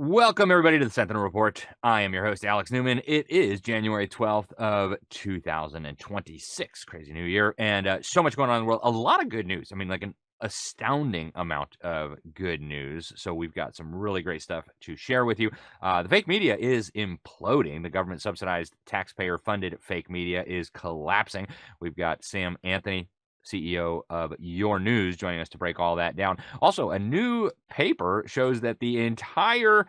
Welcome, everybody, to the Sentinel Report. I am your host, Alex Newman. It is January 12th of 2026. Crazy new year. And so much going on in the world. A lot of good news. I mean, like an astounding amount of good news. So we've got some really great stuff to share with you. The fake media is imploding. The government-subsidized, taxpayer-funded fake media is collapsing. We've got Sam Anthony, CEO of Your News, joining us to break all that down. Also, a new paper shows that the entire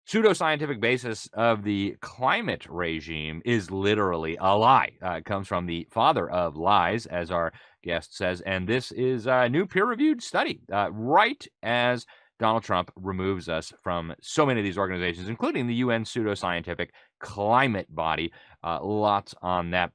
pseudoscientific basis of the climate regime is literally a lie. It comes from the father of lies, as our guest says, and this is a new peer-reviewed study, right as Donald Trump removes us from so many of these organizations, including the UN pseudoscientific climate body. Lots on that.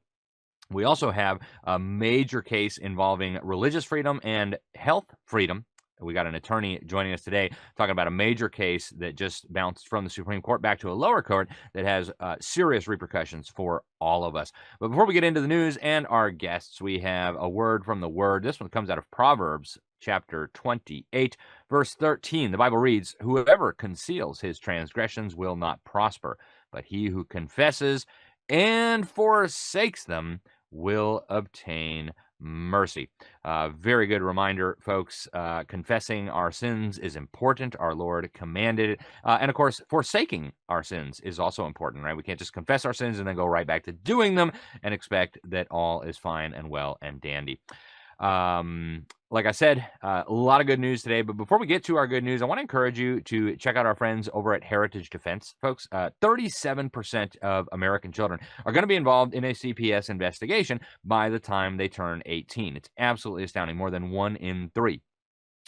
We also have a major case involving religious freedom and health freedom. We got an attorney joining us today talking about a major case that just bounced from the Supreme Court back to a lower court that has serious repercussions for all of us. But before we get into the news and our guests, we have a word from the Word. This one comes out of Proverbs chapter 28, verse 13. The Bible reads, "Whoever conceals his transgressions will not prosper, but he who confesses and forsakes them will obtain mercy." Very good reminder, folks. Confessing our sins is important. Our Lord commanded it. And of course, forsaking our sins is also important, right? We can't just confess our sins and then go right back to doing them and expect that all is fine and well and dandy. Like I said, a lot of good news today. But before we get to our good news, I want to encourage you to check out our friends over at Heritage Defense. Folks, 37% of American children are going to be involved in a CPS investigation by the time they turn 18. It's absolutely astounding. More than 1 in 3.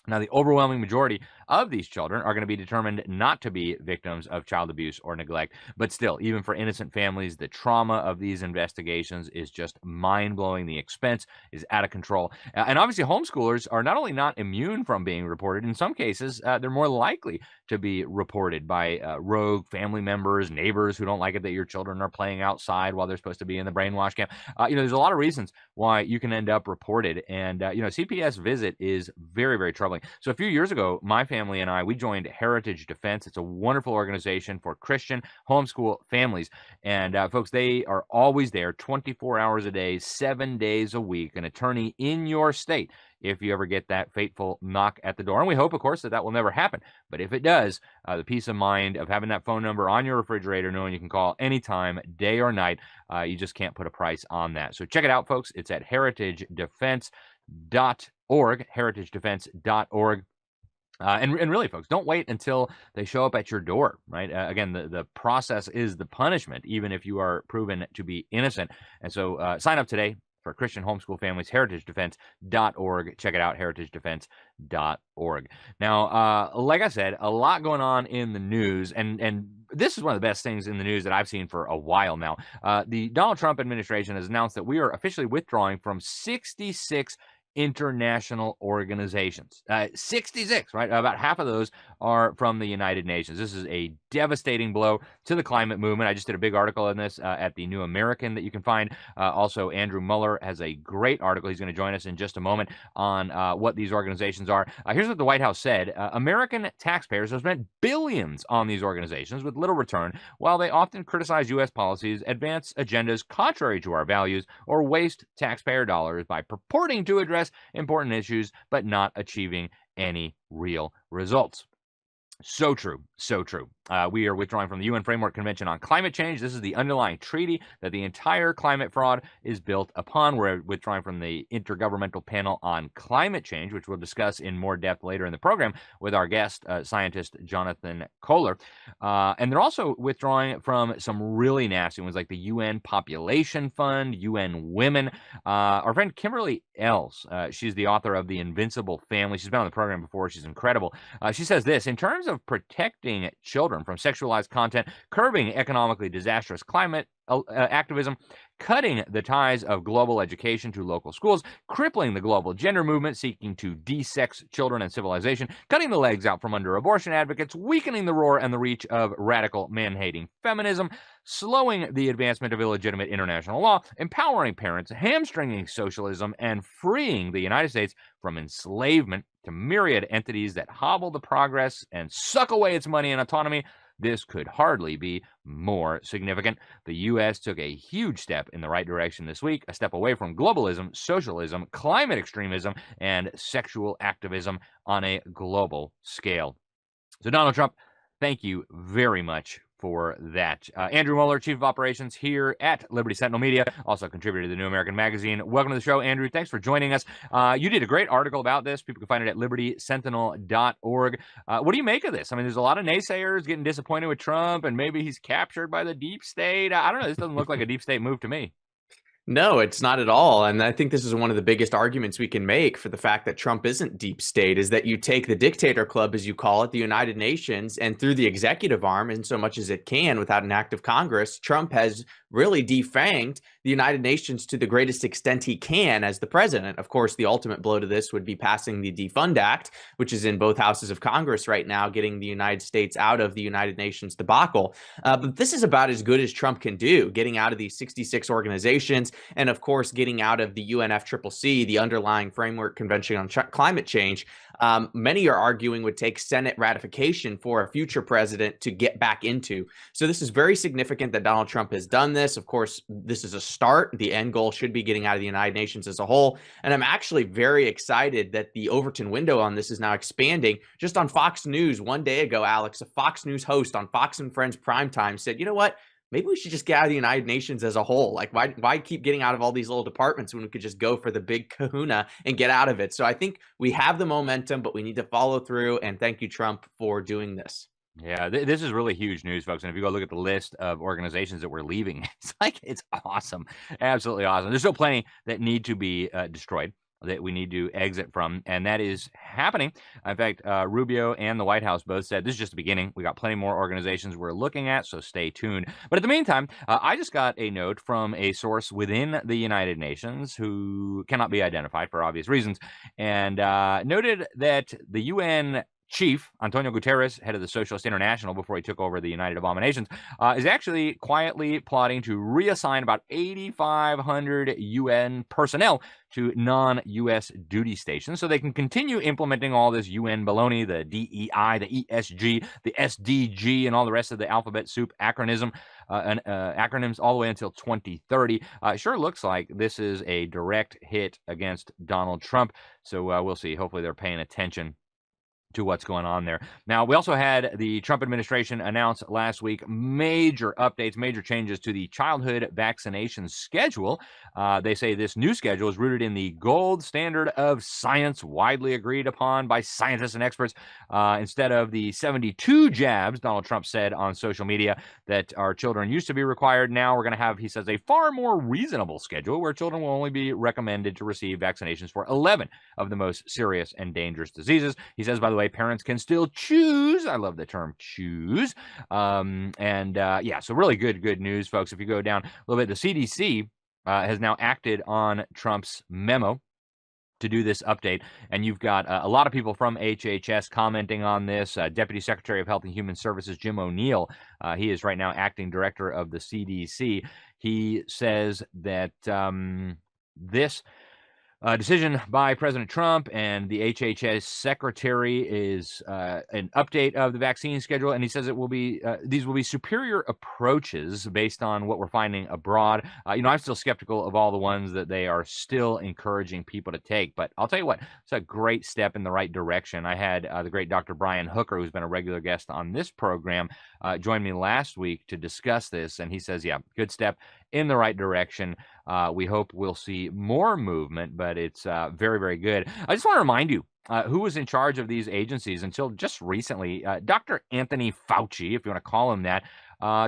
Now, the overwhelming majority of these children are going to be determined not to be victims of child abuse or neglect. But still, even for innocent families, the trauma of these investigations is just mind-blowing. The expense is out of control. And obviously, homeschoolers are not only not immune from being reported, in some cases, they're more likely to be reported by rogue family members, neighbors who don't like it that your children are playing outside while they're supposed to be in the brainwash camp. There's a lot of reasons why you can end up reported. And, CPS visit is very, very troubling. So a few years ago, my family and we joined Heritage Defense. It's a wonderful organization for Christian homeschool families. And folks, they are always there 24 hours a day, 7 days a week, an attorney in your state if you ever get that fateful knock at the door. And we hope, of course, that will never happen. But if it does, the peace of mind of having that phone number on your refrigerator, knowing you can call anytime, day or night, you just can't put a price on that. So check it out, folks. It's at heritagedefense.org, heritagedefense.org. And really, folks, don't wait until they show up at your door, right? Again, the process is the punishment, even if you are proven to be innocent. And so sign up today for Christian homeschool families, heritagedefense.org. Check it out, heritagedefense.org. Now, like I said, a lot going on in the news, and this is one of the best things in the news that I've seen for a while now. The Donald Trump administration has announced that we are officially withdrawing from 66 international organizations. 66, right? About half of those are from the United Nations. This is a devastating blow to the climate movement. I just did a big article on this at the New American that you can find. Also, Andrew Muller has a great article. He's going to join us in just a moment on what these organizations are. Here's what the White House said. American taxpayers have spent billions on these organizations with little return, while they often criticize U.S. policies, advance agendas contrary to our values, or waste taxpayer dollars by purporting to address important issues, but not achieving any real results. So true. So true. We are withdrawing from the UN Framework Convention on Climate Change. This is the underlying treaty that the entire climate fraud is built upon. We're withdrawing from the Intergovernmental Panel on Climate Change, which we'll discuss in more depth later in the program with our guest, scientist Jonathan Cohler. And they're also withdrawing from some really nasty ones like the UN Population Fund, UN Women. Our friend Kimberly Els, she's the author of The Invincible Family. She's been on the program before. She's incredible. She says this: in terms of protecting children from sexualized content, curbing economically disastrous climate activism, cutting the ties of global education to local schools, crippling the global gender movement seeking to de-sex children and civilization, cutting the legs out from under abortion advocates, weakening the roar and the reach of radical man-hating feminism, slowing the advancement of illegitimate international law, empowering parents, hamstringing socialism, and freeing the United States from enslavement, to myriad entities that hobble the progress and suck away its money and autonomy, this could hardly be more significant. The U.S. took a huge step in the right direction this week, a step away from globalism, socialism, climate extremism, and sexual activism on a global scale. So, Donald Trump, thank you very much for that. Andrew Mueller, Chief of Operations here at Liberty Sentinel Media, also contributor to the New American Magazine. Welcome to the show, Andrew. Thanks for joining us. You did a great article about this. People can find it at libertysentinel.org. What do you make of this? I mean, there's a lot of naysayers getting disappointed with Trump, and maybe he's captured by the deep state. I don't know. This doesn't look like a deep state move to me. No, it's not at all. And I think this is one of the biggest arguments we can make for the fact that Trump isn't deep state, is that you take the dictator club, as you call it, the United Nations, and through the executive arm, in so much as it can without an act of Congress, Trump has really defanged the United Nations to the greatest extent he can as the president. Of course, the ultimate blow to this would be passing the Defund Act, which is in both houses of Congress right now, getting the United States out of the United Nations debacle. But this is about as good as Trump can do, getting out of these 66 organizations, and of course, getting out of the UNFCCC, the underlying framework convention on climate change. Many are arguing would take Senate ratification for a future president to get back into. So this is very significant that Donald Trump has done this. Of course, this is a start. The end goal should be getting out of the United Nations as a whole. And I'm actually very excited that the Overton window on this is now expanding. Just on Fox News one day ago, Alex, a Fox News host on Fox and Friends Primetime said, you know what? Maybe we should just get out of the United Nations as a whole. Like, why keep getting out of all these little departments when we could just go for the big kahuna and get out of it? So I think we have the momentum, but we need to follow through. And thank you, Trump, for doing this. Yeah, this is really huge news, folks. And if you go look at the list of organizations that we're leaving, it's awesome. Absolutely awesome. There's still plenty that need to be destroyed, that we need to exit from, and that is happening. In fact, Rubio and the White House both said this is just the beginning. We got plenty more organizations we're looking at, so stay tuned. But at the meantime, I just got a note from a source within the United Nations who cannot be identified for obvious reasons, and noted that the UN chief, Antonio Guterres, head of the Socialist International before he took over the United Abominations, is actually quietly plotting to reassign about 8,500 UN personnel to non-U.S. duty stations so they can continue implementing all this UN baloney, the DEI, the ESG, the SDG, and all the rest of the alphabet soup acronyms all the way until 2030. Sure looks like this is a direct hit against Donald Trump, so we'll see. Hopefully they're paying attention to what's going on there. Now, we also had the Trump administration announce last week major updates, major changes to the childhood vaccination schedule. They say this new schedule is rooted in the gold standard of science, widely agreed upon by scientists and experts. Instead of the 72 jabs, Donald Trump said on social media, that our children used to be required, now we're going to have, he says, a far more reasonable schedule where children will only be recommended to receive vaccinations for 11 of the most serious and dangerous diseases. He says, by the way, parents can still choose. I love the term choose. Yeah, so really good news, folks. If you go down a little bit, the CDC has now acted on Trump's memo to do this update, and you've got a lot of people from HHS commenting on this. Deputy Secretary of Health and Human Services Jim O'Neill, he is right now acting director of the CDC. He says that this decision by President Trump and the HHS secretary is an update of the vaccine schedule, and he says it will be these will be superior approaches based on what we're finding abroad. I'm still skeptical of all the ones that they are still encouraging people to take, but I'll tell you what, it's a great step in the right direction. I had the great Dr. Brian Hooker, who's been a regular guest on this program, join me last week to discuss this, and he says, yeah, good step in the right direction. We hope we'll see more movement, but it's very, very good. I just want to remind you who was in charge of these agencies until just recently. Dr. Anthony Fauci, if you want to call him that.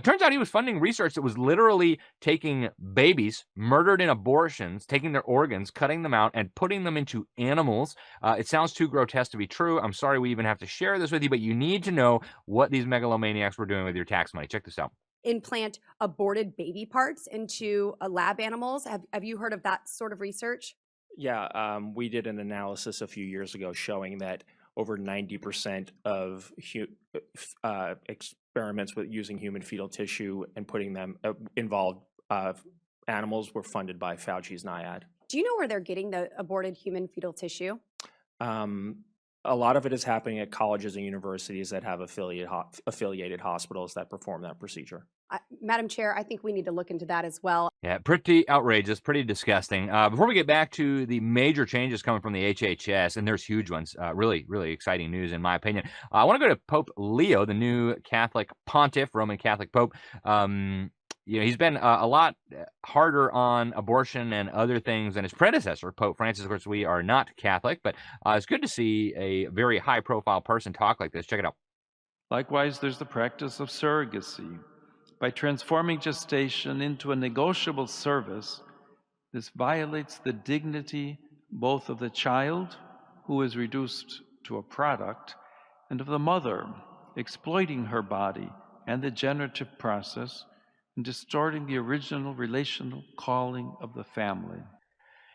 Turns out he was funding research that was literally taking babies murdered in abortions, taking their organs, cutting them out, and putting them into animals. It sounds too grotesque to be true. I'm sorry we even have to share this with you, but you need to know what these megalomaniacs were doing with your tax money. Check this out. Implant aborted baby parts into lab animals. Have you heard of that sort of research? Yeah, we did an analysis a few years ago showing that over 90% of experiments with using human fetal tissue and putting them involved animals were funded by Fauci's NIAID. Do you know where they're getting the aborted human fetal tissue? A lot of it is happening at colleges and universities that have affiliated hospitals that perform that procedure. Madam Chair, I think we need to look into that as well. Yeah, pretty outrageous, pretty disgusting. Before we get back to the major changes coming from the HHS, and there's huge ones, really, really exciting news in my opinion. I want to go to Pope Leo, the new Catholic pontiff, Roman Catholic Pope. He's been a lot harder on abortion and other things than his predecessor, Pope Francis. Of course, we are not Catholic, but it's good to see a very high-profile person talk like this. Check it out. Likewise, there's the practice of surrogacy. By transforming gestation into a negotiable service, this violates the dignity both of the child, who is reduced to a product, and of the mother, exploiting her body and the generative process, and distorting the original relational calling of the family.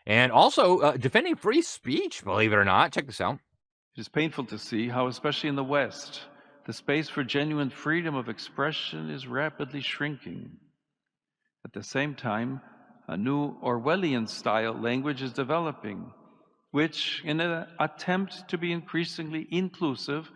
And also defending free speech, believe it or not. Check this out. It is painful to see how, especially in the West, the space for genuine freedom of expression is rapidly shrinking. At the same time, a new Orwellian-style language is developing, which, in an attempt to be increasingly inclusive,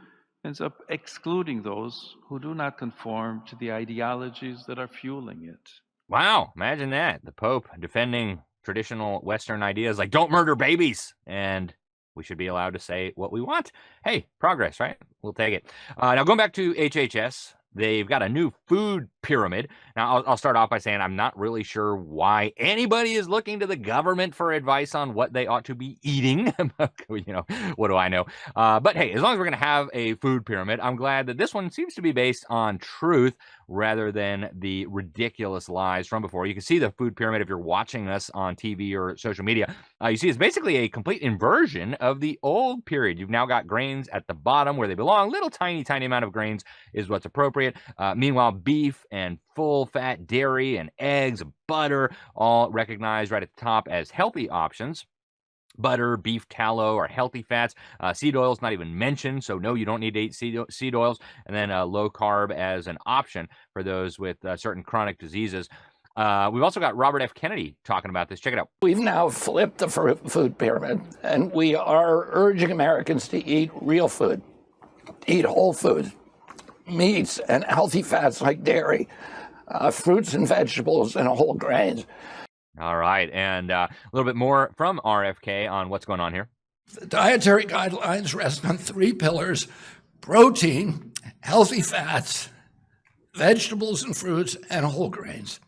ends up excluding those who do not conform to the ideologies that are fueling it. Wow, imagine that. The Pope defending traditional Western ideas like don't murder babies, and we should be allowed to say what we want. Hey, progress, right? We'll take it. Now, going back to HHS, they've got a new food pyramid. Now, I'll start off by saying I'm not really sure why anybody is looking to the government for advice on what they ought to be eating. What do I know? But hey, as long as we're going to have a food pyramid, I'm glad that this one seems to be based on truth rather than the ridiculous lies from before. You can see the food pyramid if you're watching us on TV or social media. You see it's basically a complete inversion of the old period. You've now got grains at the bottom where they belong. Little tiny amount of grains is what's appropriate. Meanwhile, beef and full-fat dairy and eggs and butter all recognized right at the top as healthy options. Butter, beef tallow are healthy fats. Seed oils not even mentioned, so no, you don't need to eat seed oils. And then low carb as an option for those with certain chronic diseases. We've also got Robert F. Kennedy talking about this. Check it out. We've now flipped the food pyramid, and we are urging Americans to eat real food, eat whole food, meats and healthy fats like dairy, fruits and vegetables, and whole grains. All right, and a little bit more from RFK on what's going on here. The dietary guidelines rest on 3 pillars: protein, healthy fats, vegetables and fruits, and whole grains.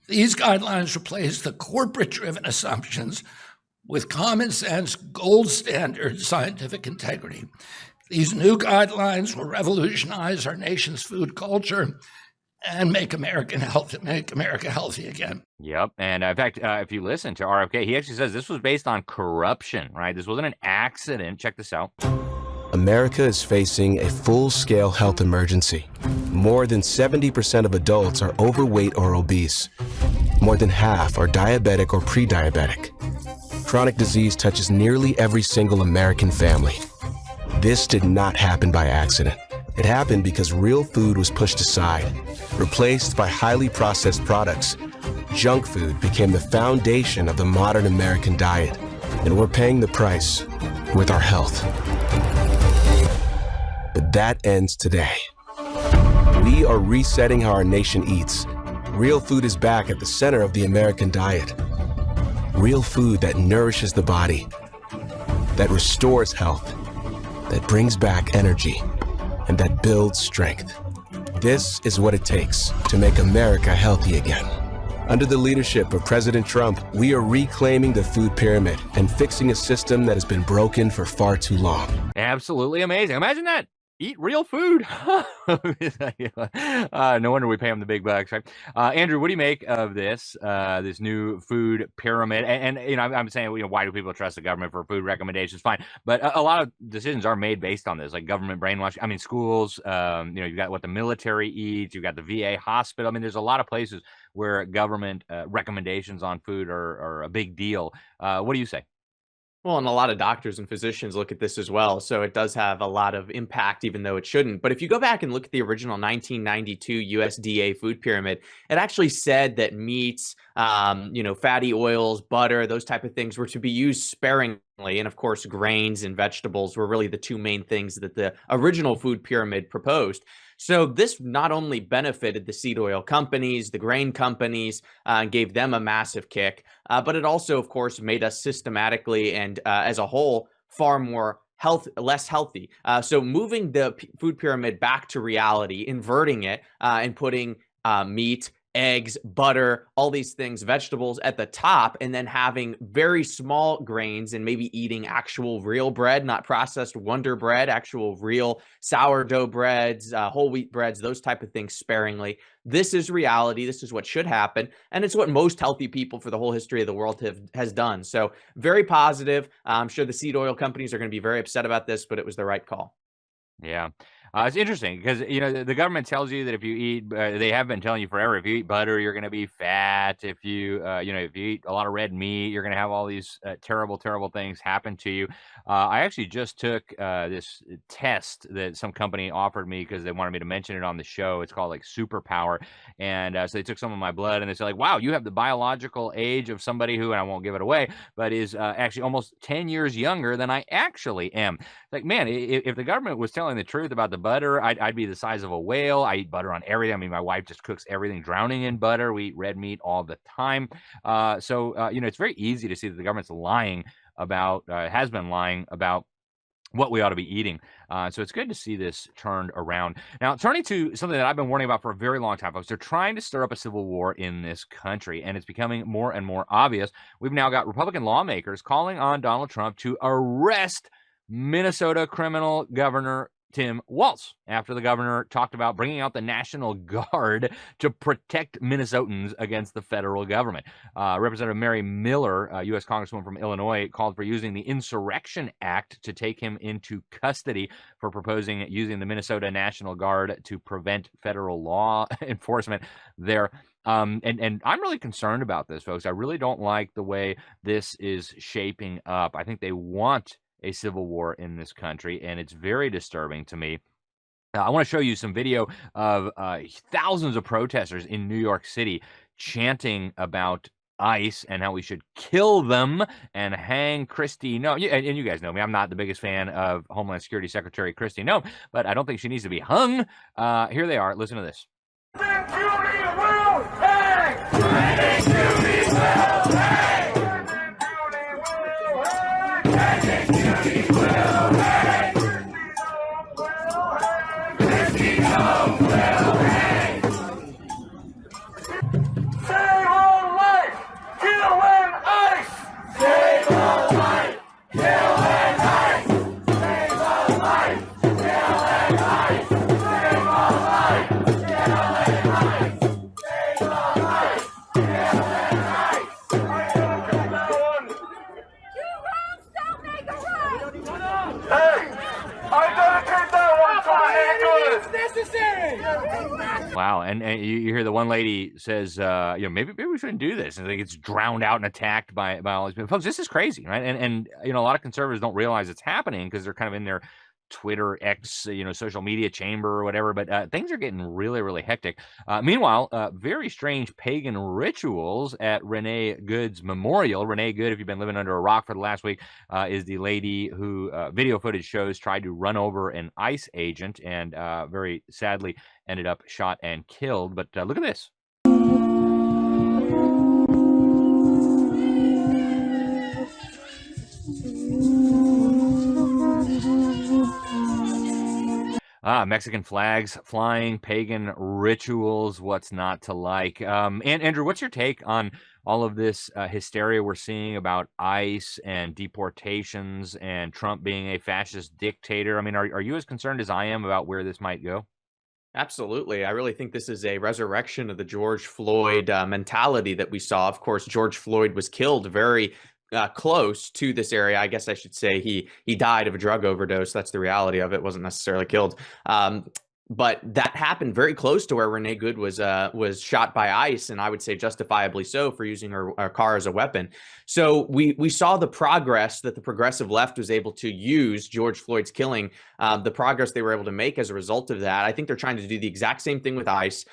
These guidelines replace the corporate-driven assumptions with common sense, gold standard scientific integrity. These new guidelines will revolutionize our nation's food culture and make America healthy again. Yep. And in fact, if you listen to RFK, he actually says this was based on corruption, right? This wasn't an accident. Check this out. America is facing a full-scale health emergency. More than 70% of adults are overweight or obese. More than half are diabetic or pre-diabetic. Chronic disease touches nearly every single American family. This did not happen by accident. It happened because real food was pushed aside, replaced by highly processed products. Junk food became the foundation of the modern American diet, and we're paying the price with our health. But that ends today. We are resetting how our nation eats. Real food is back at the center of the American diet. Real food that nourishes the body, that restores health, that brings back energy, and that builds strength. This is what it takes to make America healthy again. Under the leadership of President Trump, we are reclaiming the food pyramid and fixing a system that has been broken for far too long. Absolutely amazing. Imagine that. Eat real food. No wonder we pay them the big bucks, right? Andrew, what do you make of this this new food pyramid? And I'm saying, why do people trust the government for food recommendations? Fine, but a lot of decisions are made based on this, like government brainwashing. I mean, schools. You've got what the military eats. You've got the VA hospital. I mean, there's a lot of places where government recommendations on food are a big deal. What do you say? Well, and a lot of doctors and physicians look at this as well. So it does have a lot of impact, even though it shouldn't. But if you go back and look at the original 1992 USDA food pyramid, it actually said that meats, fatty oils, butter, those type of things were to be used sparingly. And of course, grains and vegetables were really the two main things that the original food pyramid proposed. So this not only benefited the seed oil companies, the grain companies, and gave them a massive kick, but it also, of course, made us systematically and as a whole far more less healthy. So moving the food pyramid back to reality, inverting it, and putting meat, eggs, butter, all these things, vegetables at the top, and then having very small grains and maybe eating actual real bread, not processed Wonder Bread, actual real sourdough breads, whole wheat breads, those type of things sparingly. This is reality. This is what should happen. And it's what most healthy people for the whole history of the world has done. So very positive. I'm sure the seed oil companies are going to be very upset about this, but it was the right call. Yeah. It's interesting because, the government tells you that if you eat, they have been telling you forever, if you eat butter, you're going to be fat. If you, if you eat a lot of red meat, you're going to have all these terrible, terrible things happen to you. I actually just took this test that some company offered me because they wanted me to mention it on the show. It's called like Superpower. And so they took some of my blood and they said like, wow, you have the biological age of somebody who, and I won't give it away, but is actually almost 10 years younger than I actually am. Like, man, if the government was telling the truth about the butter, I'd be the size of a whale. I eat butter on everything. I mean, my wife just cooks everything drowning in butter. We eat red meat all the time. So it's very easy to see that the government's lying about, has been lying about what we ought to be eating. So it's good to see this turned around. Now, turning to something that I've been warning about for a very long time, folks, they're trying to stir up a civil war in this country, and it's becoming more and more obvious. We've now got Republican lawmakers calling on Donald Trump to arrest Minnesota criminal governor Tim Walz after the governor talked about bringing out the National Guard to protect Minnesotans against the federal government. Representative Mary Miller, a U.S. Congresswoman from Illinois, called for using the Insurrection Act to take him into custody for proposing using the Minnesota National Guard to prevent federal law enforcement there. And I'm really concerned about this, folks. I really don't like the way this is shaping up. I think they want a civil war in this country, and it's very disturbing to me. I want to show you some video of thousands of protesters in New York City chanting about ICE and how we should kill them and hang Kristi Noem. And you guys know me. I'm not the biggest fan of Homeland Security Secretary Kristi Noem, but I don't think she needs to be hung. Here they are. Listen to this. Wow, and you hear the one lady says, maybe we shouldn't do this, and it gets drowned out and attacked by all these people. Folks, this is crazy, right? And a lot of conservatives don't realize it's happening because they're kind of in their Twitter, X, social media chamber or whatever, but things are getting really, really hectic. Meanwhile, very strange pagan rituals at Renee Good's memorial. Renee Good, if you've been living under a rock for the last week, is the lady who video footage shows tried to run over an ICE agent and very sadly ended up shot and killed. But look at this. Mexican flags flying, pagan rituals, what's not to like? And Andrew, what's your take on all of this hysteria we're seeing about ICE and deportations and Trump being a fascist dictator? I mean, are you as concerned as I am about where this might go? Absolutely. I really think this is a resurrection of the George Floyd mentality that we saw. Of course, George Floyd was killed very close to this area. I guess I should say he died of a drug overdose. That's the reality of it. Wasn't necessarily killed. But that happened very close to where Renee Good was shot by ICE, and I would say justifiably so, for using her car as a weapon. So we saw the progress that the progressive left was able to use George Floyd's killing, the progress they were able to make as a result of that. I think they're trying to do the exact same thing with ICE.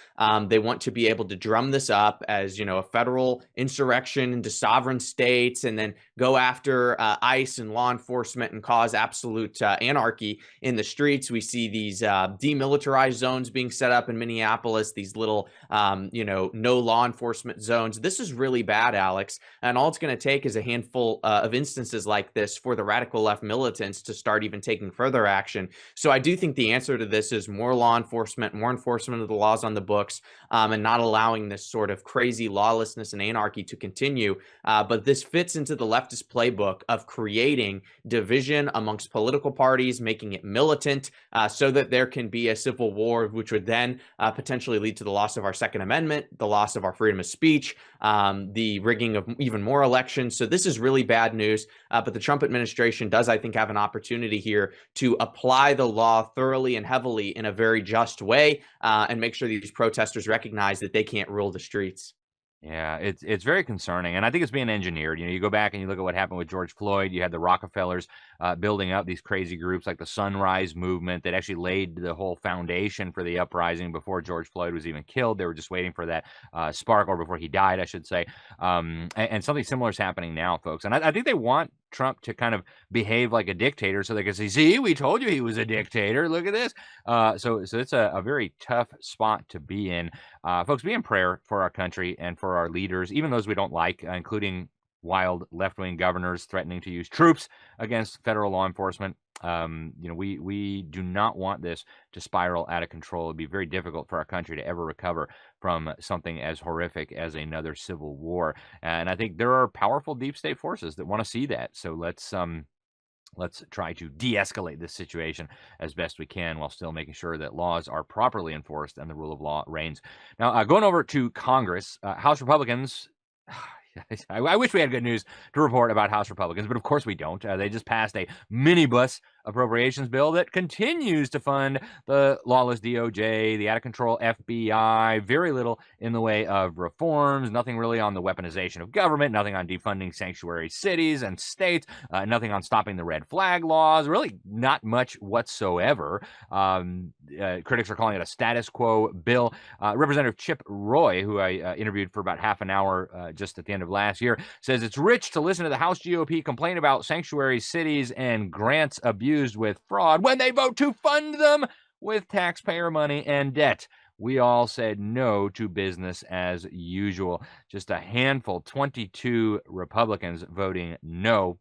They want to be able to drum this up as, you know, a federal insurrection into sovereign states, and then go after ICE and law enforcement and cause absolute anarchy in the streets. We see these demilitarized zones being set up in Minneapolis, these little, no law enforcement zones. This is really bad, Alex. And all it's going to take is a handful of instances like this for the radical left militants to start even taking further action. So I do think the answer to this is more law enforcement, more enforcement of the laws on the books, and not allowing this sort of crazy lawlessness and anarchy to continue. But this fits into the leftist playbook of creating division amongst political parties, making it militant, so that there can be a civil war, which would then potentially lead to the loss of our Second Amendment, the loss of our freedom of speech, the rigging of even more elections. So this is really bad news. But the Trump administration does, I think, have an opportunity here to apply the law thoroughly and heavily in a very just way, and make sure these protesters recognize that they can't rule the streets. Yeah, it's very concerning, and I think it's being engineered. You know, you go back and you look at what happened with George Floyd. You had the Rockefellers building up these crazy groups like the Sunrise Movement that actually laid the whole foundation for the uprising before George Floyd was even killed. They were just waiting for that spark, or before he died, I should say. And something similar is happening now, folks. And I think they want Trump to kind of behave like a dictator so they can say, see, we told you he was a dictator. Look at this. So it's a very tough spot to be in. Folks, be in prayer for our country and for our leaders, even those we don't like, including wild left-wing governors threatening to use troops against federal law enforcement. We do not want this to spiral out of control. It'd be very difficult for our country to ever recover from something as horrific as another civil war. And I think there are powerful deep state forces that want to see that. So let's try to de-escalate this situation as best we can, while still making sure that laws are properly enforced and the rule of law reigns. Now, going over to Congress, House Republicans. I wish we had good news to report about House Republicans, but of course we don't. They just passed a minibus appropriations bill that continues to fund the lawless DOJ, the out-of-control FBI, very little in the way of reforms, nothing really on the weaponization of government, nothing on defunding sanctuary cities and states, nothing on stopping the red flag laws, really not much whatsoever. Critics are calling it a status quo bill. Representative Chip Roy, who I interviewed for about half an hour just at the end of last year, says it's rich to listen to the House GOP complain about sanctuary cities and grants abused with fraud when they vote to fund them with taxpayer money and debt. We all said no to business as usual. Just a handful, 22 Republicans voting no.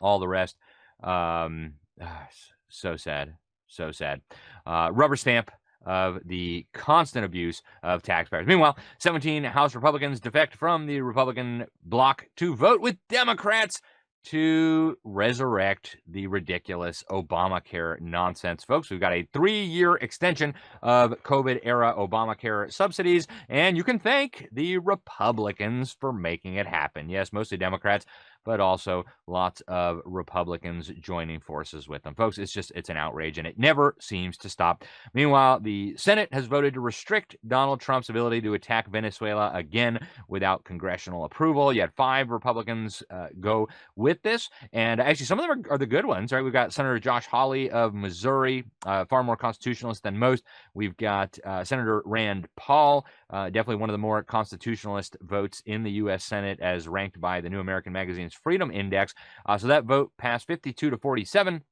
All the rest, so sad, so sad. Rubber stamp of the constant abuse of taxpayers. Meanwhile, 17 House Republicans defect from the Republican bloc to vote with Democrats to resurrect the ridiculous Obamacare nonsense. Folks, we've got a 3-year extension of COVID-era Obamacare subsidies, and you can thank the Republicans for making it happen. Yes, mostly Democrats, but also lots of Republicans joining forces with them. Folks, it's an outrage, and it never seems to stop. Meanwhile, the Senate has voted to restrict Donald Trump's ability to attack Venezuela again without congressional approval. You had 5 Republicans go with this, and actually some of them are the good ones, right? We've got Senator Josh Hawley of Missouri, far more constitutionalist than most. We've got Senator Rand Paul, definitely one of the more constitutionalist votes in the U.S. Senate, as ranked by the New American Magazine's Freedom Index. So that vote passed 52 to 47. It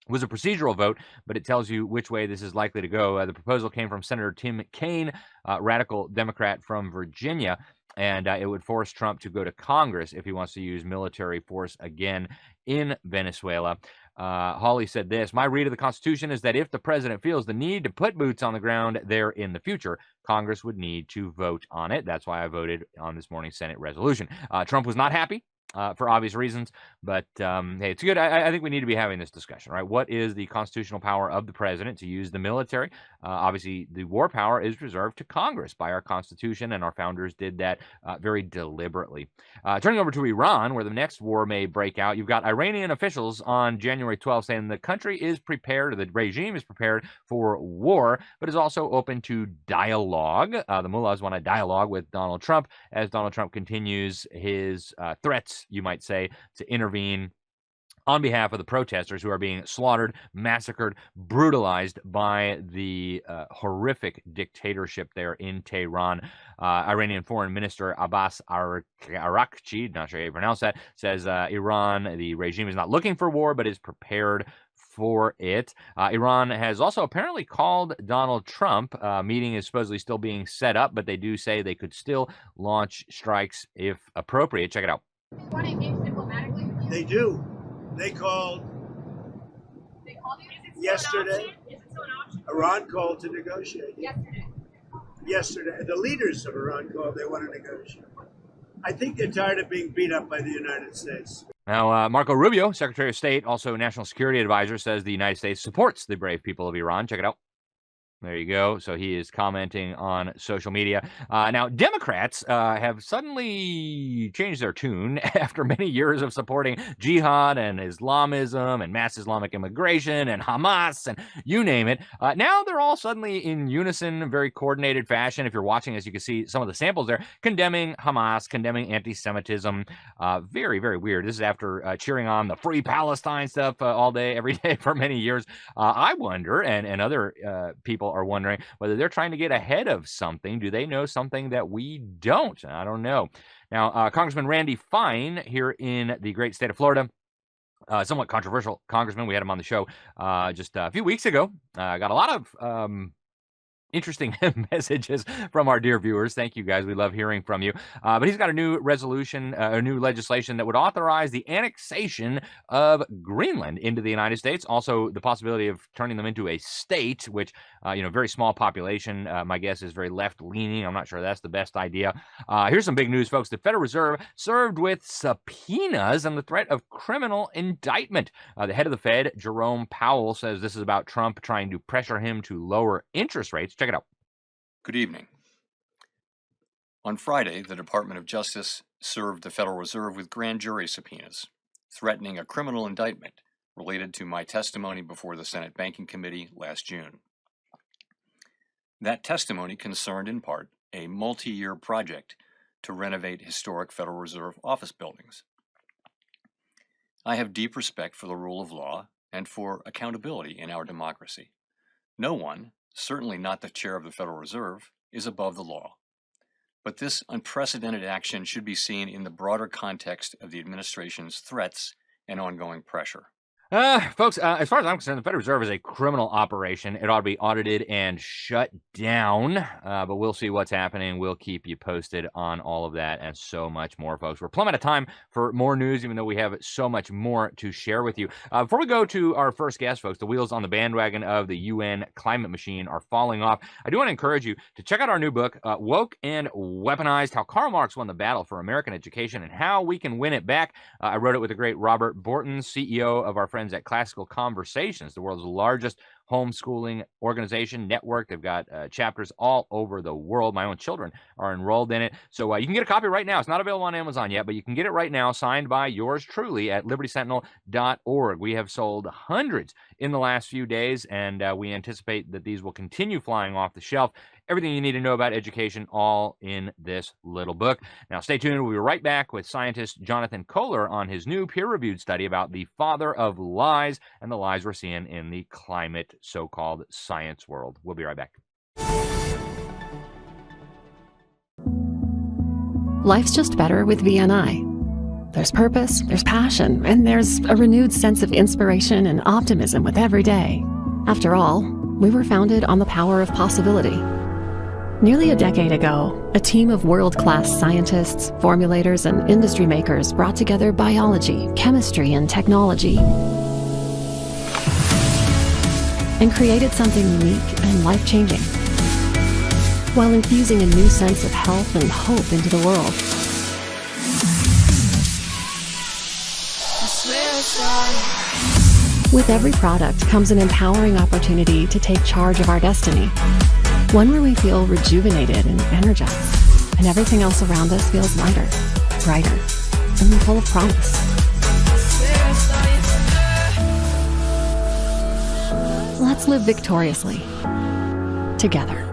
was a procedural vote, but it tells you which way this is likely to go. The proposal came from Senator Tim Kaine, radical Democrat from Virginia, and it would force Trump to go to Congress if he wants to use military force again in Venezuela. Hawley said this: "My read of the Constitution is that if the president feels the need to put boots on the ground there in the future, Congress would need to vote on it. That's why I voted on this morning's Senate resolution." Trump was not happy for obvious reasons. But hey, it's good. I think we need to be having this discussion, right? What is the constitutional power of the president to use the military? Obviously, the war power is reserved to Congress by our Constitution, and our founders did that very deliberately. Turning over to Iran, where the next war may break out, you've got Iranian officials on January 12th saying the country is prepared, or the regime is prepared for war, but is also open to dialogue. The mullahs want a dialogue with Donald Trump as Donald Trump continues his threats, you might say, to intervene on behalf of the protesters who are being slaughtered, massacred, brutalized by the horrific dictatorship there in Tehran. Iranian Foreign Minister Abbas Araghchi, not sure how you pronounce that, says Iran, the regime, is not looking for war, but is prepared for it. Iran has also apparently called Donald Trump. Meeting is supposedly still being set up, but they do say they could still launch strikes if appropriate. Check it out. They do. They called yesterday. Iran called to negotiate. Yesterday. The leaders of Iran called. They want to negotiate. I think they're tired of being beat up by the United States. Now, Marco Rubio, Secretary of State, also National Security Advisor, says the United States supports the brave people of Iran. Check it out. There you go. So he is commenting on social media. Now, Democrats have suddenly changed their tune after many years of supporting jihad and Islamism and mass Islamic immigration and Hamas and you name it. Now they're all suddenly in unison, very coordinated fashion. If you're watching, as you can see some of the samples there, condemning Hamas, condemning anti-Semitism. Very, very weird. This is after cheering on the Free Palestine stuff all day, every day for many years. I wonder, and other people are wondering whether they're trying to get ahead of something. Do they know something that we don't? I don't know. Now, Congressman Randy Fine here in the great state of Florida, somewhat controversial congressman. We had him on the show just a few weeks ago. Got a lot of interesting messages from our dear viewers. Thank you, guys. We love hearing from you. But he's got a new resolution, a new legislation that would authorize the annexation of Greenland into the United States. Also, the possibility of turning them into a state, which, very small population. My guess is very left-leaning. I'm not sure that's the best idea. Here's some big news, folks. The Federal Reserve served with subpoenas and the threat of criminal indictment. The head of the Fed, Jerome Powell, says this is about Trump trying to pressure him to lower interest rates. Check it out. Good evening. On Friday, the Department of Justice served the Federal Reserve with grand jury subpoenas, threatening a criminal indictment related to my testimony before the Senate Banking Committee last June. That testimony concerned in part a multi-year project to renovate historic Federal Reserve office buildings. I have deep respect for the rule of law and for accountability in our democracy. No one, certainly not the chair of the Federal Reserve, is above the law. But this unprecedented action should be seen in the broader context of the administration's threats and ongoing pressure. Folks, as far as I'm concerned, the Federal Reserve is a criminal operation. It ought to be audited and shut down, but we'll see what's happening. We'll keep you posted on all of that and so much more, folks. We're plumb out of time for more news, even though we have so much more to share with you. Before we go to our first guest, folks, the wheels on the bandwagon of the UN climate machine are falling off. I do want to encourage you to check out our new book, Woke and Weaponized, How Karl Marx Won the Battle for American Education and How We Can Win It Back. I wrote it with the great Robert Borton, CEO of our friends at Classical Conversations, the world's largest homeschooling organization network. They've got chapters all over the world. My own children are enrolled in it. So you can get a copy right now. It's not available on Amazon yet, but you can get it right now, signed by yours truly at libertysentinel.org. We have sold hundreds in the last few days, and we anticipate that these will continue flying off the shelf. Everything you need to know about education, all in this little book. Now, stay tuned. We'll be right back with scientist Jonathan Cohler on his new peer-reviewed study about the father of lies and the lies we're seeing in the climate so-called science world. We'll be right back. Life's just better with VNI. There's purpose, there's passion, and there's a renewed sense of inspiration and optimism with every day. After all, we were founded on the power of possibility. Nearly a decade ago, a team of world-class scientists, formulators, and industry makers brought together biology, chemistry, and technology and created something unique and life-changing, while infusing a new sense of health and hope into the world. With every product comes an empowering opportunity to take charge of our destiny. One where we feel rejuvenated and energized, and everything else around us feels lighter, brighter, and full of promise. Let's live victoriously, together.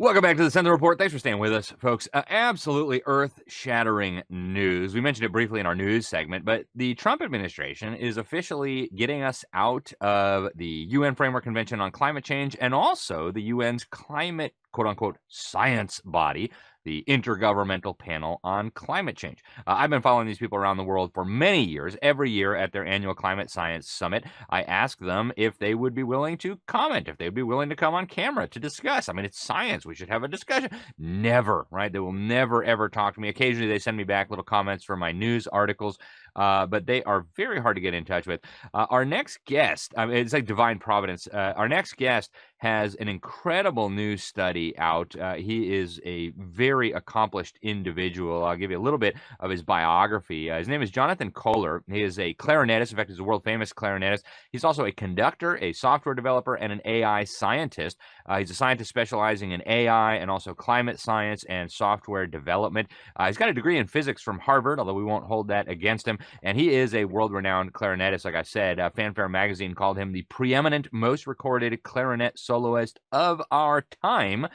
Welcome back to the Sentinel Report. Thanks for staying with us, folks. Absolutely earth-shattering news. We mentioned it briefly in our news segment, but the Trump administration is officially getting us out of the UN Framework Convention on Climate Change and also the UN's climate, quote-unquote, science body, the Intergovernmental Panel on Climate Change. I've been following these people around the world for many years. Every year at their annual Climate Science Summit, I ask them if they would be willing to comment, if they would be willing to come on camera to discuss. I mean, it's science. We should have a discussion. Never, right? They will never, ever talk to me. Occasionally, they send me back little comments for my news articles, but they are very hard to get in touch with. Our next guest, it's like divine providence. Our next guest has an incredible news study out. He is a very accomplished individual. I'll give you a little bit of his biography. His name is Jonathan Cohler. He is a clarinetist. In fact, he's a world-famous clarinetist. He's also a conductor, a software developer, and an AI scientist. He's a scientist specializing in AI and also climate science and software development. He's got a degree in physics from Harvard, although we won't hold that against him. And he is a world-renowned clarinetist. Like I said, Fanfare Magazine called him the preeminent, most recorded clarinet soloist of our time.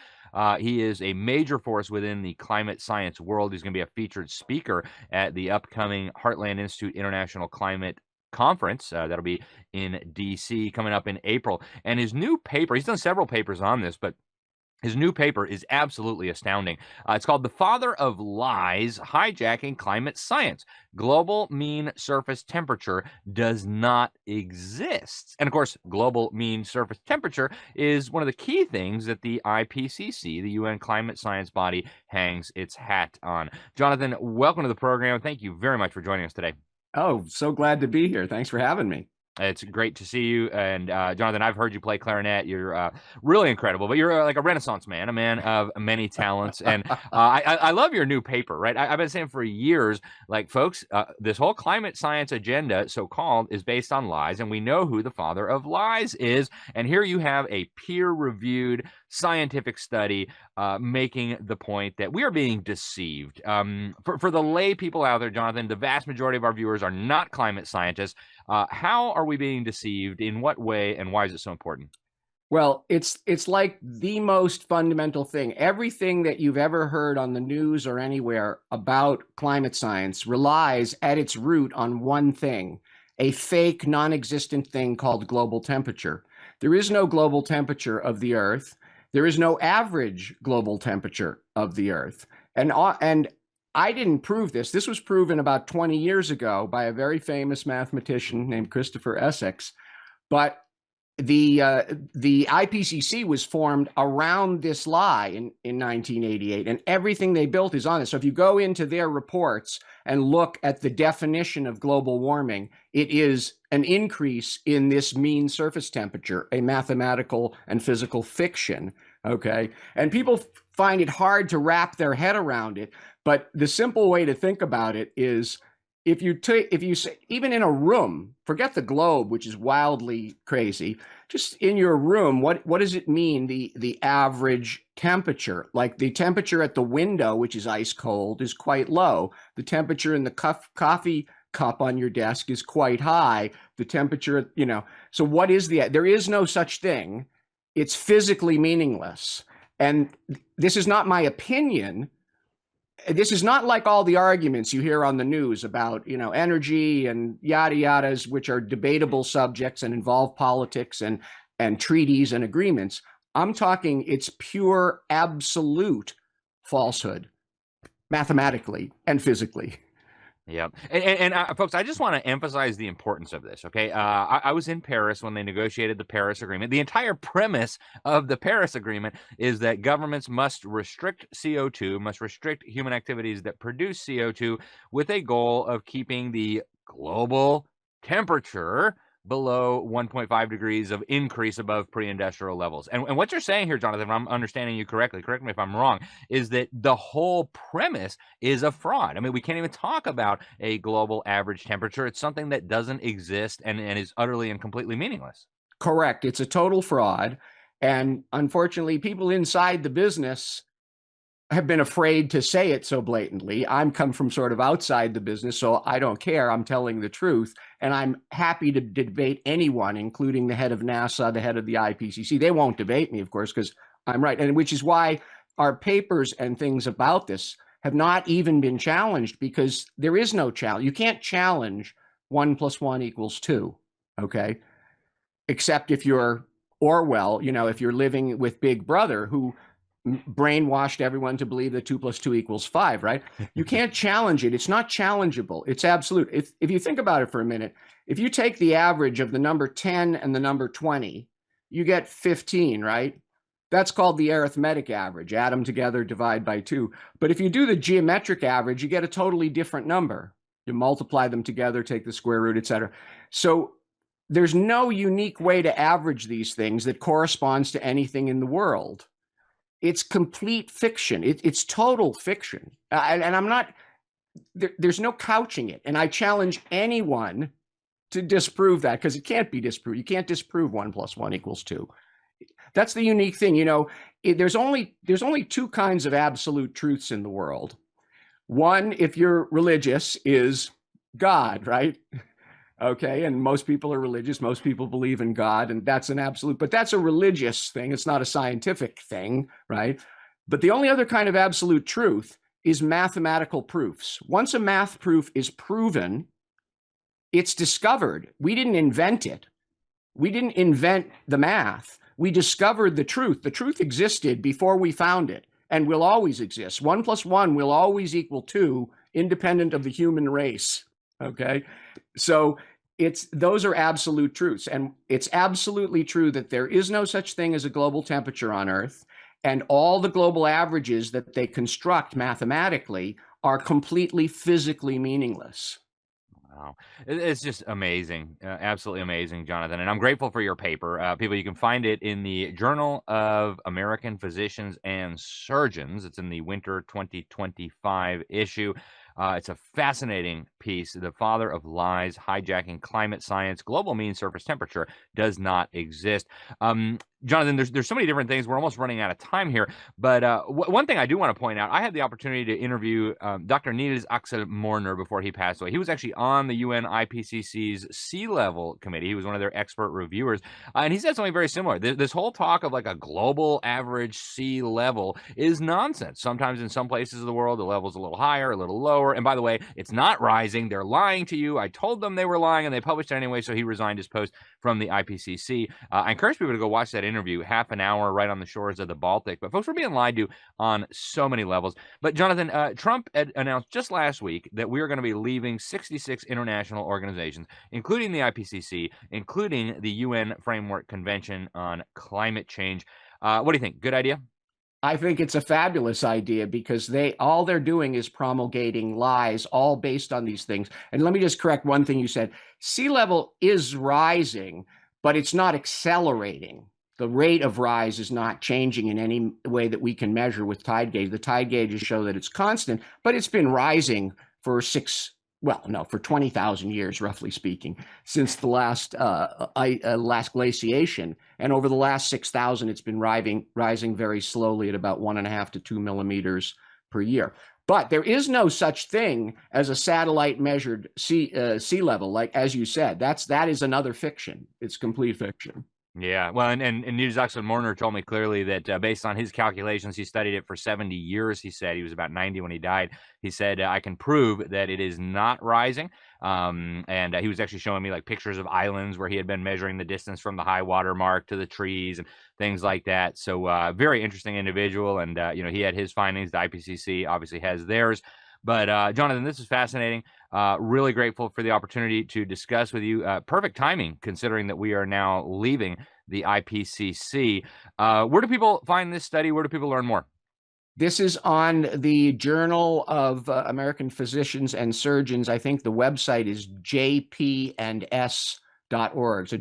He is a major force within the climate science world. He's going to be a featured speaker at the upcoming Heartland Institute International Climate Conference. That'll be in D.C. coming up in April. And his new paper, he's done several papers on this, but his new paper is absolutely astounding. It's called The Father of Lies, Hijacking Climate Science. Global mean surface temperature does not exist. And of course, global mean surface temperature is one of the key things that the IPCC, the UN climate science body, hangs its hat on. Jonathan, welcome to the program. Thank you very much for joining us today. Oh, so glad to be here. Thanks for having me. It's great to see you. And Jonathan, I've heard you play clarinet. You're really incredible, but you're like a Renaissance man, a man of many talents. And I love your new paper, right? I've been saying for years, like, folks, this whole climate science agenda, so-called, is based on lies. And we know who the father of lies is. And here you have a peer-reviewed scientific study making the point that we are being deceived. For the lay people out there, Jonathan, the vast majority of our viewers are not climate scientists. How are we being deceived? In what way? And why is it so important? Well, it's like the most fundamental thing. Everything that you've ever heard on the news or anywhere about climate science relies at its root on one thing, a fake, non-existent thing called global temperature. There is no global temperature of the Earth. There is no average global temperature of the Earth. And I didn't prove this. This was proven about 20 years ago by a very famous mathematician named Christopher Essex. But the IPCC was formed around this lie in 1988, and everything they built is on it. So if you go into their reports and look at the definition of global warming, it is an increase in this mean surface temperature, a mathematical and physical fiction. Okay, and people find it hard to wrap their head around it. But the simple way to think about it is, if you say, even in a room, forget the globe, which is wildly crazy, just in your room, what does it mean, the average temperature? Like the temperature at the window, which is ice cold, is quite low. The temperature in the coffee cup on your desk is quite high. The temperature, so what is there is no such thing. It's physically meaningless. And this is not my opinion. This is not like all the arguments you hear on the news about, energy and yada yadas, which are debatable subjects and involve politics and treaties and agreements. I'm talking it's pure, absolute falsehood, mathematically and physically. Yeah. And folks, I just want to emphasize the importance of this, okay? I was in Paris when they negotiated the Paris Agreement. The entire premise of the Paris Agreement is that governments must restrict CO2, must restrict human activities that produce CO2 with a goal of keeping the global temperature below 1.5 degrees of increase above pre-industrial levels. And what you're saying here, Jonathan, if I'm understanding you correctly, correct me if I'm wrong, is that the whole premise is a fraud. I mean, we can't even talk about a global average temperature. It's something that doesn't exist and is utterly and completely meaningless. Correct. It's a total fraud. And unfortunately, people inside the business have been afraid to say it so blatantly. I'm come from sort of outside the business, so I don't care. I'm telling the truth. And I'm happy to debate anyone, including the head of NASA, the head of the IPCC. They won't debate me, of course, because I'm right. And which is why our papers and things about this have not even been challenged, because there is no challenge. You can't challenge 1 + 1 = 2, okay? Except if you're Orwell, you know, if you're living with Big Brother, who brainwashed everyone to believe that 2 + 2 = 5, right? You can't challenge it. It's not challengeable. It's absolute. If you think about it for a minute, if you take the average of the number 10 and the number 20, you get 15, right? That's called the arithmetic average. Add them together, divide by 2. But if you do the geometric average, you get a totally different number. You multiply them together, take the square root, etc. So there's no unique way to average these things that corresponds to anything in the world. It's complete fiction. It's total fiction. And I'm not, there's no couching it. And I challenge anyone to disprove that, because it can't be disproved. You can't disprove 1 + 1 = 2. That's the unique thing. You know, there's only 2 kinds of absolute truths in the world. One, if you're religious, is God, right? Okay, and most people are religious. Most people believe in God, and that's an absolute, but that's a religious thing. It's not a scientific thing, right? But the only other kind of absolute truth is mathematical proofs. Once a math proof is proven, it's discovered. We didn't invent it. We didn't invent the math. We discovered the truth. The truth existed before we found it and will always exist. 1 + 1 will always equal 2, independent of the human race. Okay, so those are absolute truths, and it's absolutely true that there is no such thing as a global temperature on Earth, and all the global averages that they construct mathematically are completely physically meaningless. Wow. It's just amazing. Absolutely amazing, Jonathan. And I'm grateful for your paper. People, you can find it in the Journal of American Physicians and Surgeons. It's in the winter 2025 issue. It's a fascinating piece. The father of lies, hijacking climate science. Global mean surface temperature does not exist. Jonathan, there's so many different things. We're almost running out of time here. But one thing I do want to point out, I had the opportunity to interview Dr. Niels Axel Morner before he passed away. He was actually on the UN IPCC's sea level committee. He was one of their expert reviewers. And he said something very similar. This whole talk of like a global average sea level is nonsense. Sometimes in some places of the world, the level's a little higher, a little lower. And by the way, it's not rising. They're lying to you. I told them they were lying, and they published it anyway. So he resigned his post from the IPCC. I encourage people to go watch that interview, half an hour right on the shores of the Baltic. But folks, we're being lied to on so many levels. But Jonathan, Trump announced just last week that we are going to be leaving 66 international organizations, including the IPCC, including the UN Framework Convention on Climate Change. What do you think? Good idea? I think it's a fabulous idea, because all they're doing is promulgating lies, all based on these things. And let me just correct one thing you said. Sea level is rising, but it's not accelerating. The rate of rise is not changing in any way that we can measure with tide gauge. The tide gauges show that it's constant, but it's been rising for 20,000 years, roughly speaking, since the last glaciation. And over the last 6,000, it's been rising very slowly at about 1.5 to 2 millimeters per year. But there is no such thing as a satellite measured sea level, like as you said. That is another fiction. It's complete fiction. Yeah, well, and Niels Axel Morner told me clearly that based on his calculations, he studied it for 70 years. He said he was about 90 when he died. He said, I can prove that it is not rising. And he was actually showing me like pictures of islands where he had been measuring the distance from the high water mark to the trees and things like that. So very interesting individual. And, he had his findings. The IPCC obviously has theirs. But Jonathan, this is fascinating. Really grateful for the opportunity to discuss with you. Perfect timing, considering that we are now leaving the IPCC. Where do people find this study? Where do people learn more? This is on the Journal of American Physicians and Surgeons. I think the website is jpnds.org. jpands.org. So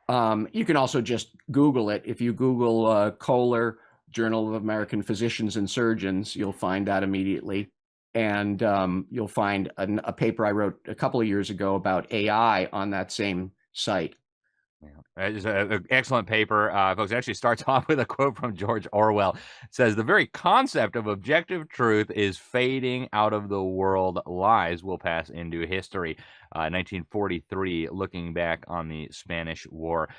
jpands.org. You can also just Google it. If you Google Cohler, Journal of American Physicians and Surgeons, you'll find that immediately. And you'll find a paper I wrote a couple of years ago about AI on that same site. It's an excellent paper, folks. It actually starts off with a quote from George Orwell. It says, "The very concept of objective truth is fading out of the world. Lies will pass into history." 1943, looking back on the Spanish War.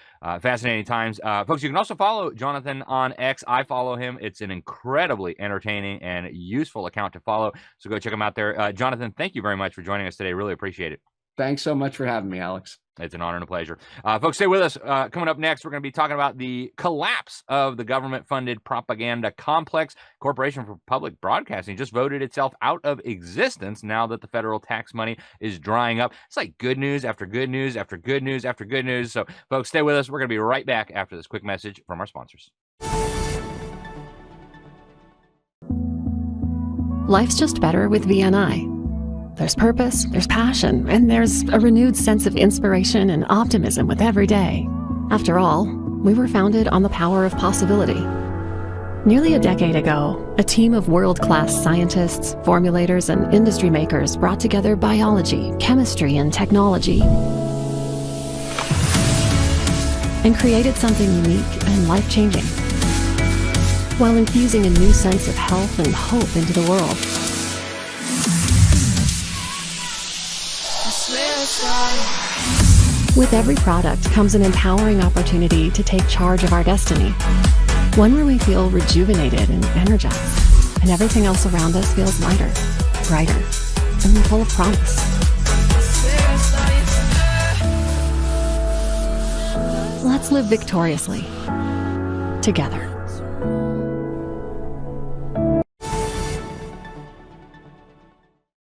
Fascinating times. Folks, you can also follow Jonathan on X. I follow him. It's an incredibly entertaining and useful account to follow. So go check him out there. Jonathan, thank you very much for joining us today. Really appreciate it. Thanks so much for having me, Alex. It's an honor and a pleasure. Folks, stay with us. Coming up next, we're going to be talking about the collapse of the government-funded propaganda complex. Corporation for Public Broadcasting just voted itself out of existence now that the federal tax money is drying up. It's like good news after good news after good news after good news. So, folks, stay with us. We're going to be right back after this quick message from our sponsors. Life's just better with VNI. There's purpose, there's passion, and there's a renewed sense of inspiration and optimism with every day. After all, we were founded on the power of possibility. Nearly a decade ago, a team of world-class scientists, formulators, and industry makers brought together biology, chemistry, and technology and created something unique and life-changing, while infusing a new sense of health and hope into the world. With every product comes an empowering opportunity to take charge of our destiny. One where we feel rejuvenated and energized, and everything else around us feels lighter, brighter, and full of promise. Let's live victoriously, together.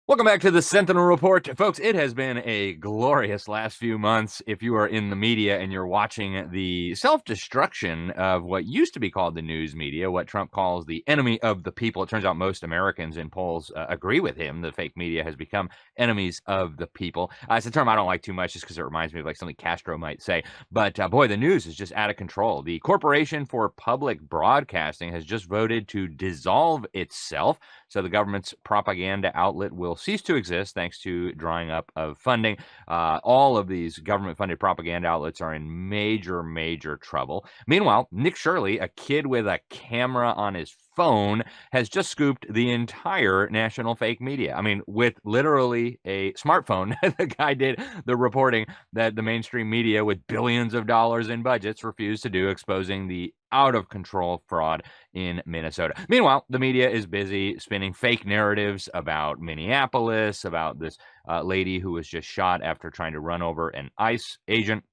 Welcome back to the Sentinel Report. Folks, it has been a glorious last few months. If you are in the media and you're watching the self-destruction of what used to be called the news media, what Trump calls the enemy of the people, it turns out most Americans in polls agree with him. The fake media has become enemies of the people. It's a term I don't like too much just because it reminds me of like something Castro might say. But boy, the news is just out of control. The Corporation for Public Broadcasting has just voted to dissolve itself. So the government's propaganda outlet will cease to exist thanks to drying up of funding. All of these government-funded propaganda outlets are in major, major trouble. Meanwhile, Nick Shirley, a kid with a camera on his phone, has just scooped the entire national fake media. I mean, with literally a smartphone, the guy did the reporting that the mainstream media with billions of dollars in budgets refused to do, exposing the out-of-control fraud in Minnesota. Meanwhile, the media is busy spinning fake narratives about Minneapolis, about this lady who was just shot after trying to run over an ICE agent,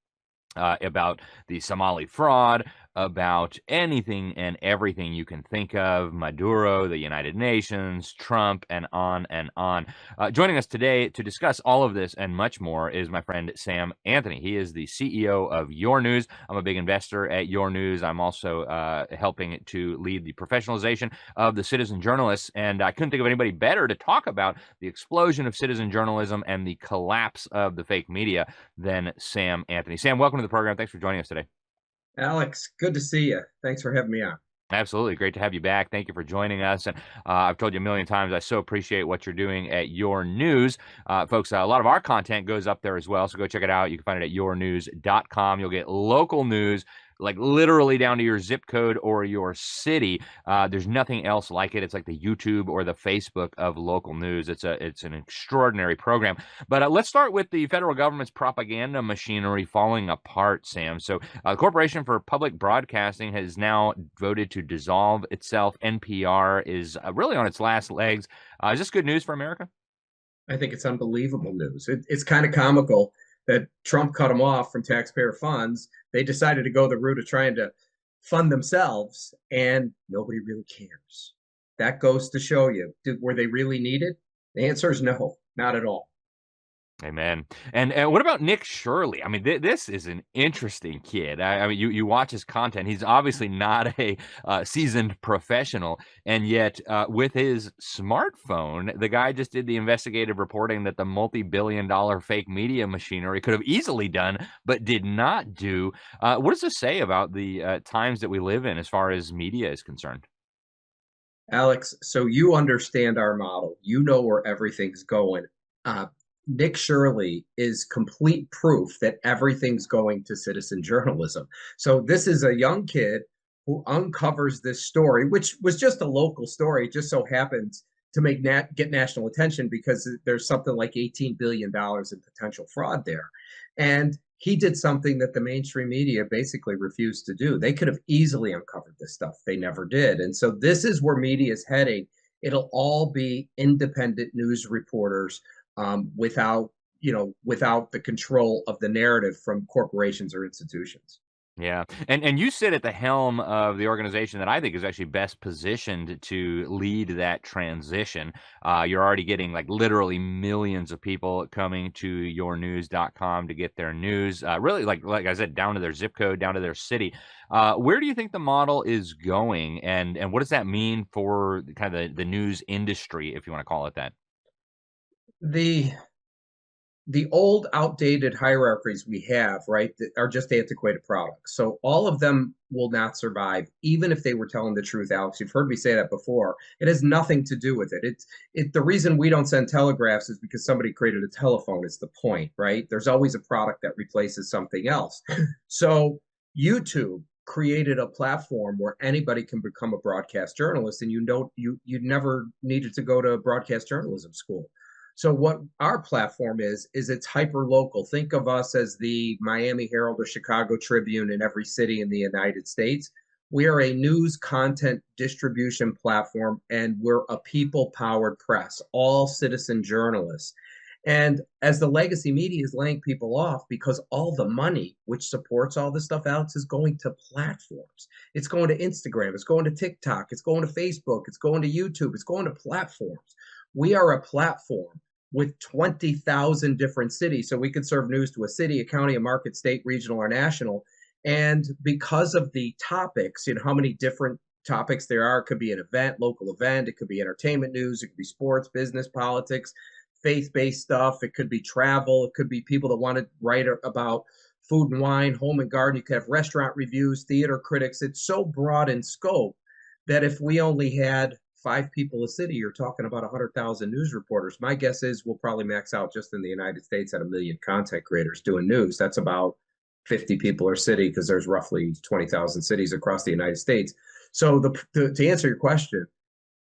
about the Somali fraud, about anything and everything you can think of, Maduro, the United Nations, Trump, and on and on. Joining us today to discuss all of this and much more is my friend Sam Anthony. He is the CEO of Your News. I'm a big investor at Your News. I'm also helping to lead the professionalization of the citizen journalists, and I couldn't think of anybody better to talk about the explosion of citizen journalism and the collapse of the fake media than Sam Anthony. Sam, welcome to the program. Thanks for joining us today. Alex, good to see you. Thanks for having me on. Absolutely. Great to have you back. Thank you for joining us. And I've told you a million times, I so appreciate what you're doing at Your News. Folks, a lot of our content goes up there as well, so go check it out. You can find it at yournews.com. You'll get local news, like literally down to your zip code or your city. There's nothing else like it. It's like the YouTube or the Facebook of local news. It's an extraordinary program. But let's start with the federal government's propaganda machinery falling apart, Sam. So the Corporation for Public Broadcasting has now voted to dissolve itself. NPR is really on its last legs. Is this good news for America? I think it's unbelievable news. It's kind of comical that Trump cut them off from taxpayer funds. They decided to go the route of trying to fund themselves, and nobody really cares. That goes to show you, were they really needed? The answer is no, not at all. Amen. And what about Nick Shirley? I mean, this is an interesting kid. I mean, you watch his content. He's obviously not a seasoned professional, and yet with his smartphone, the guy just did the investigative reporting that the multi-billion-dollar fake media machinery could have easily done, but did not do. What does this say about the times that we live in as far as media is concerned? Alex, so you understand our model. You know where everything's going. Nick Shirley is complete proof that everything's going to citizen journalism. So this is a young kid who uncovers this story, which was just a local story. It just so happens to get national attention because there's something like $18 billion in potential fraud there. And he did something that the mainstream media basically refused to do. They could have easily uncovered this stuff. They never did. And so this is where media is heading. It'll all be independent news reporters without the control of the narrative from corporations or institutions. Yeah. And you sit at the helm of the organization that I think is actually best positioned to lead that transition. You're already getting like literally millions of people coming to yournews.com to get their news, really like I said, down to their zip code, down to their city. Where do you think the model is going, and what does that mean for kind of the news industry, if you want to call it that? The old outdated hierarchies we have, right, that are just antiquated products. So all of them will not survive, even if they were telling the truth, Alex. You've heard me say that before. It has nothing to do with it. The reason we don't send telegraphs is because somebody created a telephone is the point, right? There's always a product that replaces something else. So YouTube created a platform where anybody can become a broadcast journalist, and you never needed to go to broadcast journalism school. So what our platform is it's hyper local. Think of us as the Miami Herald or Chicago Tribune in every city in the United States. We are a news content distribution platform, and we're a people-powered press, all citizen journalists. And as the legacy media is laying people off because all the money which supports all this stuff, Alex, is going to platforms. It's going to Instagram. It's going to TikTok. It's going to Facebook. It's going to YouTube. It's going to platforms. We are a platform with 20,000 different cities. So we could serve news to a city, a county, a market, state, regional, or national. And because of the topics, how many different topics there are, it could be an event, local event, it could be entertainment news, it could be sports, business, politics, faith-based stuff, it could be travel, it could be people that want to write about food and wine, home and garden, you could have restaurant reviews, theater critics. It's so broad in scope that if we only had 5 people a city, you're talking about 100,000 news reporters. My guess is we'll probably max out just in the United States at 1 million content creators doing news. That's about 50 people per city because there's roughly 20,000 cities across the United States. So to answer your question,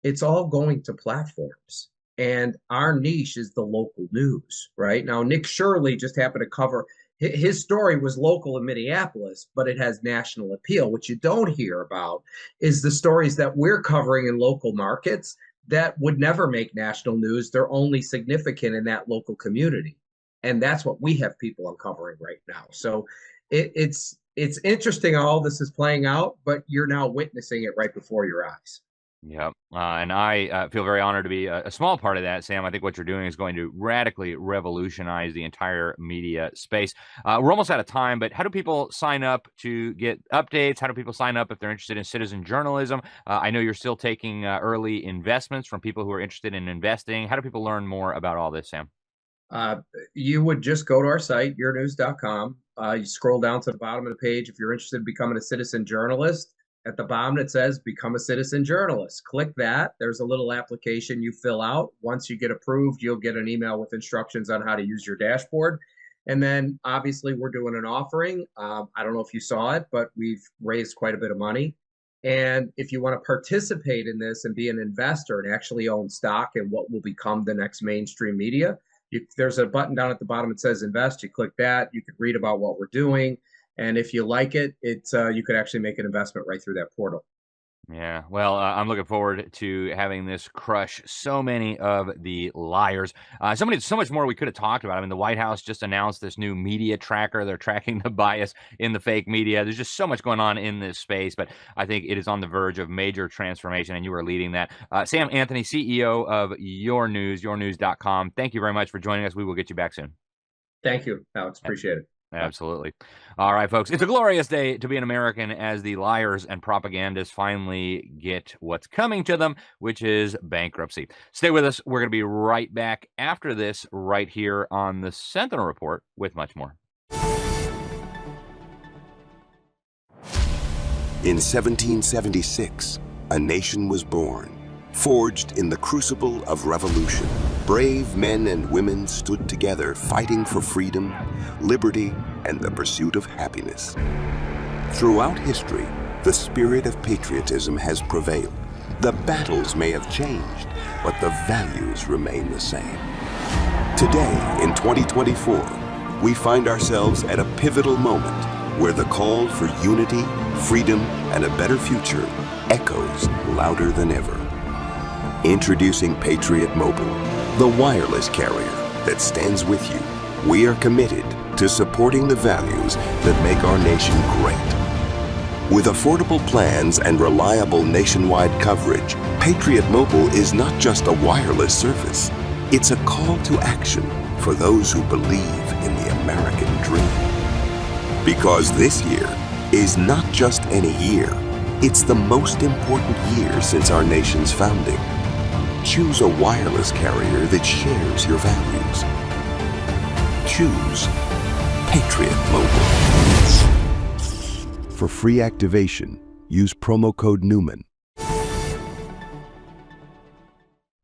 it's all going to platforms. And our niche is the local news, right? Now, Nick Shirley just happened to cover, his story was local in Minneapolis, but it has national appeal. What you don't hear about is the stories that we're covering in local markets that would never make national news. They're only significant in that local community. And that's what we have people uncovering right now. So it's interesting how all this is playing out, but you're now witnessing it right before your eyes. Yeah, and I feel very honored to be a small part of that, Sam. I think what you're doing is going to radically revolutionize the entire media space. We're almost out of time, but how do people sign up to get updates? How do people sign up if they're interested in citizen journalism? I know you're still taking early investments from people who are interested in investing. How do people learn more about all this, Sam? You would just go to our site, yournews.com. You scroll down to the bottom of the page. If you're interested in becoming a citizen journalist, at the bottom it says become a citizen journalist. Click that. There's a little application you fill out. Once you get approved, you'll get an email with instructions on how to use your dashboard. And then obviously we're doing an offering. I don't know if you saw it, but we've raised quite a bit of money. And if you want to participate in this and be an investor and actually own stock in what will become the next mainstream media, there's a button down at the bottom that says invest. You click that. You can read about what we're doing. And if you like it, you could actually make an investment right through that portal. Yeah, well, I'm looking forward to having this crush so many of the liars. So much more we could have talked about. I mean, the White House just announced this new media tracker. They're tracking the bias in the fake media. There's just so much going on in this space, but I think it is on the verge of major transformation, and you are leading that. Sam Anthony, CEO of Your News, yournews.com. Thank you very much for joining us. We will get you back soon. Thank you, Alex. Appreciate it. Absolutely. All right, folks. It's a glorious day to be an American as the liars and propagandists finally get what's coming to them, which is bankruptcy. Stay with us. We're going to be right back after this, right here on the Sentinel Report, with much more. In 1776, a nation was born. Forged in the crucible of revolution, brave men and women stood together fighting for freedom, liberty, and the pursuit of happiness. Throughout history, the spirit of patriotism has prevailed. The battles may have changed, but the values remain the same. Today, in 2024, we find ourselves at a pivotal moment where the call for unity, freedom, and a better future echoes louder than ever. Introducing Patriot Mobile, the wireless carrier that stands with you. We are committed to supporting the values that make our nation great. With affordable plans and reliable nationwide coverage, Patriot Mobile is not just a wireless service. It's a call to action for those who believe in the American dream. Because this year is not just any year, it's the most important year since our nation's founding. Choose a wireless carrier that shares your values. Choose Patriot Mobile. For free activation, use promo code Newman.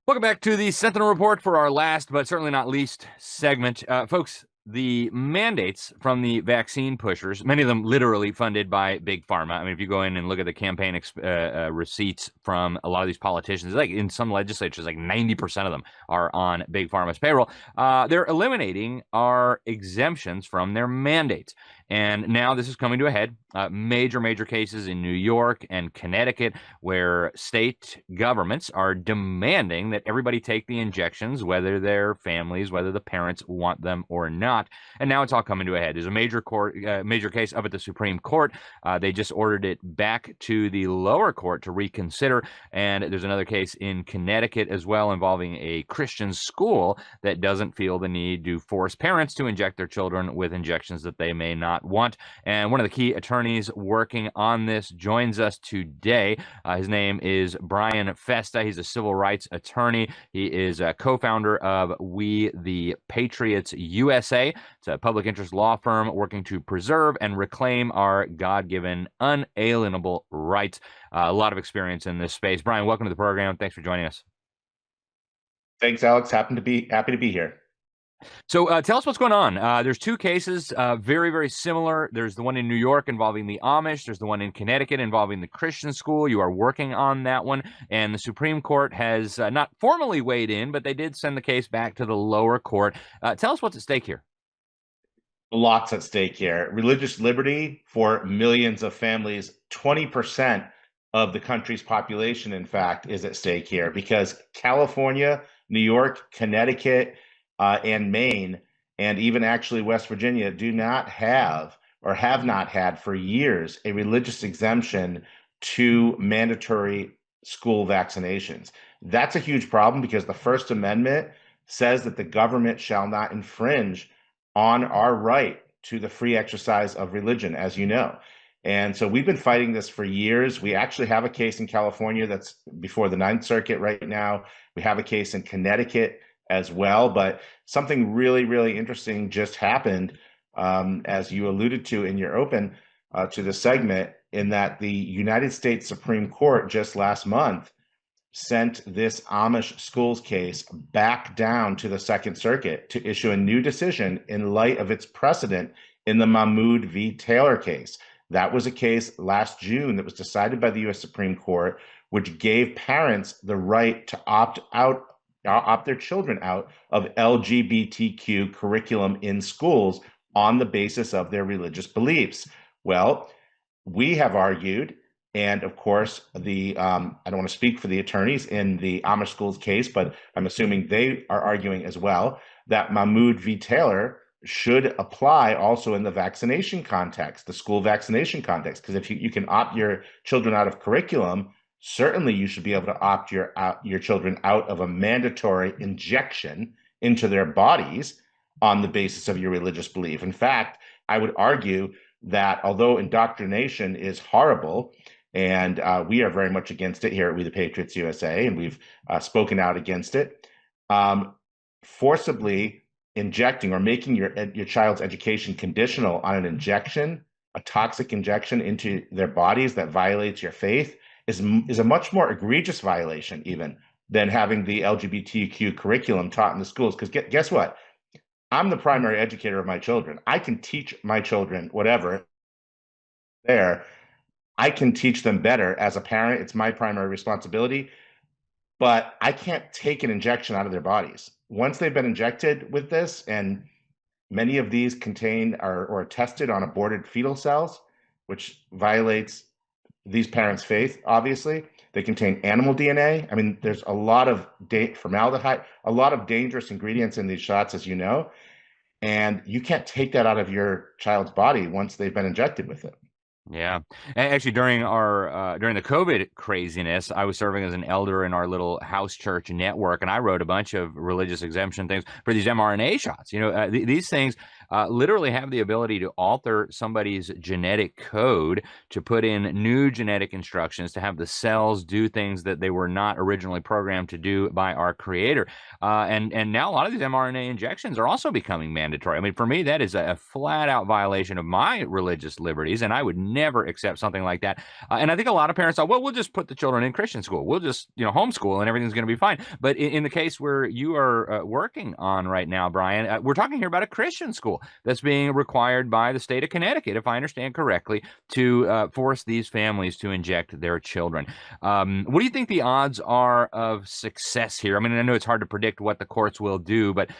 Welcome back to the Sentinel Report for our last, but certainly not least, segment. Folks, the mandates from the vaccine pushers, many of them literally funded by Big Pharma. I mean, if you go in and look at the campaign receipts from a lot of these politicians, like in some legislatures, like 90% of them are on Big Pharma's payroll. They're eliminating our exemptions from their mandates. And now this is coming to a head. Major cases in New York and Connecticut where state governments are demanding that everybody take the injections, whether their families, whether the parents want them or not. And now it's all coming to a head. There's a major case up at the Supreme Court. They just ordered it back to the lower court to reconsider. And there's another case in Connecticut as well involving a Christian school that doesn't feel the need to force parents to inject their children with injections that they may not want. And one of the key attorneys working on this joins us today. His name is Brian Festa. He's a civil rights attorney. He is a co-founder of We the Patriots USA. It's a public interest law firm working to preserve and reclaim our God-given unalienable rights. A lot of experience in this space. Brian, welcome to the program. Thanks for joining us. Thanks, Alex. Happy to be here. So tell us what's going on. There's two cases, very similar. There's the one in New York involving the Amish. There's the one in Connecticut involving the Christian school. You are working on that one. And the Supreme Court has not formally weighed in, but they did send the case back to the lower court. Tell us what's at stake here. Lots at stake here. Religious liberty for millions of families. 20% of the country's population, in fact, is at stake here because California, New York, Connecticut, and Maine, and even actually West Virginia, do not have or have not had for years a religious exemption to mandatory school vaccinations. That's a huge problem because the First Amendment says that the government shall not infringe on our right to the free exercise of religion, as you know. And so we've been fighting this for years. We actually have a case in California that's before the Ninth Circuit right now. We have a case in Connecticut as well, but something really interesting just happened, as you alluded to in your open to the segment, in that the United States Supreme Court just last month sent this Amish schools case back down to the Second Circuit to issue a new decision in light of its precedent in the Mahmoud v. Taylor case. That was a case last June that was decided by the U.S. Supreme Court, which gave parents the right to opt their children out of LGBTQ curriculum in schools on the basis of their religious beliefs. Well, we have argued And of course, I don't want to speak for the attorneys in the Amish schools case, but I'm assuming they are arguing as well that Mahmoud v. Taylor should apply also in the vaccination context, the school vaccination context. Because if you can opt your children out of curriculum, certainly you should be able to opt your children out of a mandatory injection into their bodies on the basis of your religious belief. In fact, I would argue that although indoctrination is horrible, and we are very much against it here at We the Patriots USA, and we've spoken out against it, forcibly injecting or making your child's education conditional on an injection, a toxic injection into their bodies that violates your faith, is a much more egregious violation even than having the LGBTQ curriculum taught in the schools. Because guess what? I'm the primary educator of my children. I can teach my children whatever there. I can teach them better as a parent. It's my primary responsibility. But I can't take an injection out of their bodies. Once they've been injected with this, and many of these contain or are tested on aborted fetal cells, which violates these parents' faith, obviously. They contain animal DNA. I mean, there's a lot of formaldehyde, a lot of dangerous ingredients in these shots, as you know, and you can't take that out of your child's body once they've been injected with it. Yeah. And actually, during the COVID craziness, I was serving as an elder in our little house church network, and I wrote a bunch of religious exemption things for these mRNA shots. You know, these things literally have the ability to alter somebody's genetic code, to put in new genetic instructions, to have the cells do things that they were not originally programmed to do by our creator. And now a lot of these mRNA injections are also becoming mandatory. I mean, for me, that is a flat out violation of my religious liberties, and I would never accept something like that. And I think a lot of parents thought, well, we'll just put the children in Christian school. We'll just, homeschool and everything's going to be fine. But in the case where you are working on right now, Brian, we're talking here about a Christian school that's being required by the state of Connecticut, if I understand correctly, to force these families to inject their children. What do you think the odds are of success here? I mean, I know it's hard to predict what the courts will do, but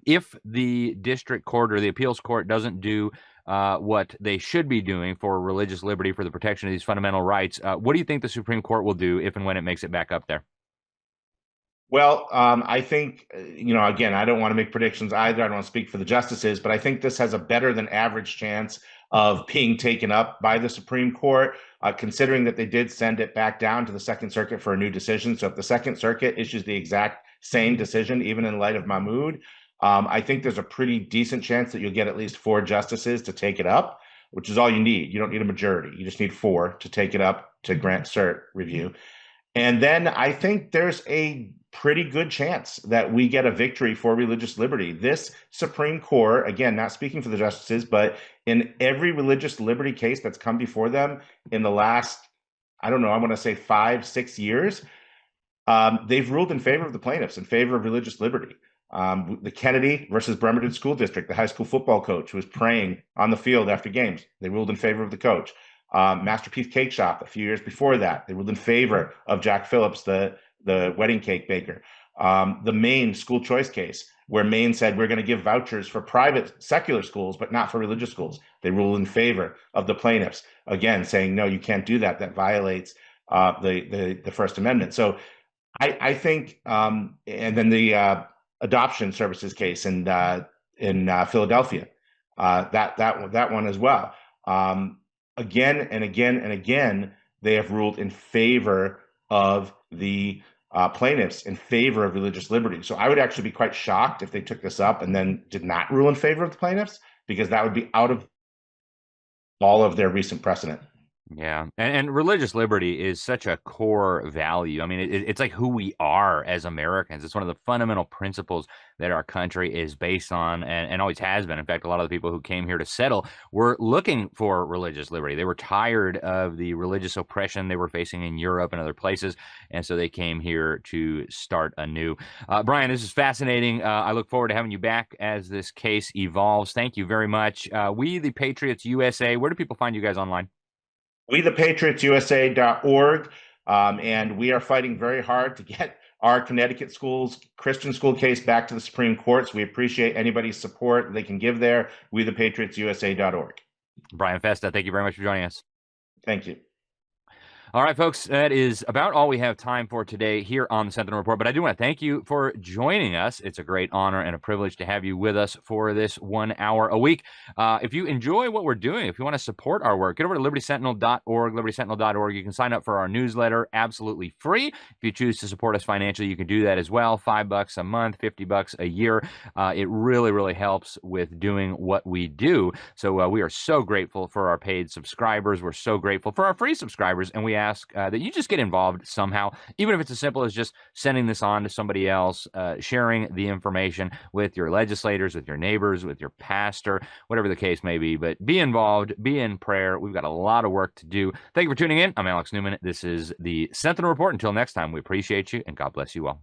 if the district court or the appeals court doesn't do what they should be doing for religious liberty, for the protection of these fundamental rights, what do you think the Supreme Court will do if and when it makes it back up there? Well, I think, again, I don't want to make predictions either. I don't want to speak for the justices, but I think this has a better than average chance of being taken up by the Supreme Court, considering that they did send it back down to the Second Circuit for a new decision. So if the Second Circuit issues the exact same decision, even in light of Mahmoud, I think there's a pretty decent chance that you'll get at least 4 justices to take it up, which is all you need. You don't need a majority. You just need 4 to take it up to grant cert review. And then I think there's a pretty good chance that we get a victory for religious liberty. This Supreme Court, again, not speaking for the justices, but in every religious liberty case that's come before them in the last, I want to say 5-6 years, they've ruled in favor of the plaintiffs, in favor of religious liberty. The Kennedy versus Bremerton School District, the high school football coach who was praying on the field after games, they ruled in favor of the coach. Masterpiece Cake Shop, a few years before that, they ruled in favor of Jack Phillips, the wedding cake baker. The Maine school choice case, where Maine said we're going to give vouchers for private secular schools, but not for religious schools. They ruled in favor of the plaintiffs, again, saying, no, you can't do that. That violates the First Amendment. So I think, and then the adoption services case in Philadelphia, that one as well. Again and again and again, they have ruled in favor of the plaintiffs, in favor of religious liberty. So I would actually be quite shocked if they took this up and then did not rule in favor of the plaintiffs, because that would be out of all of their recent precedent. Yeah. And religious liberty is such a core value. I mean, it's like who we are as Americans. It's one of the fundamental principles that our country is based on, and always has been. In fact, a lot of the people who came here to settle were looking for religious liberty. They were tired of the religious oppression they were facing in Europe and other places, and so they came here to start anew. Brian, this is fascinating. I look forward to having you back as this case evolves. Thank you very much. We, the Patriots USA, where do people find you guys online? WeThePatriotsUSA.org, and we are fighting very hard to get our Connecticut schools Christian school case back to the Supreme Court. So we appreciate anybody's support they can give there. WeThePatriotsUSA.org. Brian Festa, thank you very much for joining us. Thank you. All right, folks, that is about all we have time for today here on the Sentinel Report. But I do want to thank you for joining us. It's a great honor and a privilege to have you with us for this 1 hour a week. If you enjoy what we're doing, if you want to support our work, get over to libertysentinel.org, libertysentinel.org. You can sign up for our newsletter absolutely free. If you choose to support us financially, you can do that as well. $5 a month, $50 a year. It really, really helps with doing what we do. So we are so grateful for our paid subscribers. We're so grateful for our free subscribers, and we ask that you just get involved somehow, even if it's as simple as just sending this on to somebody else, sharing the information with your legislators, with your neighbors, with your pastor, whatever the case may be. But be involved, be in prayer. We've got a lot of work to do. Thank you for tuning in. I'm Alex Newman. This is the Sentinel Report. Until next time, we appreciate you, and God bless you all.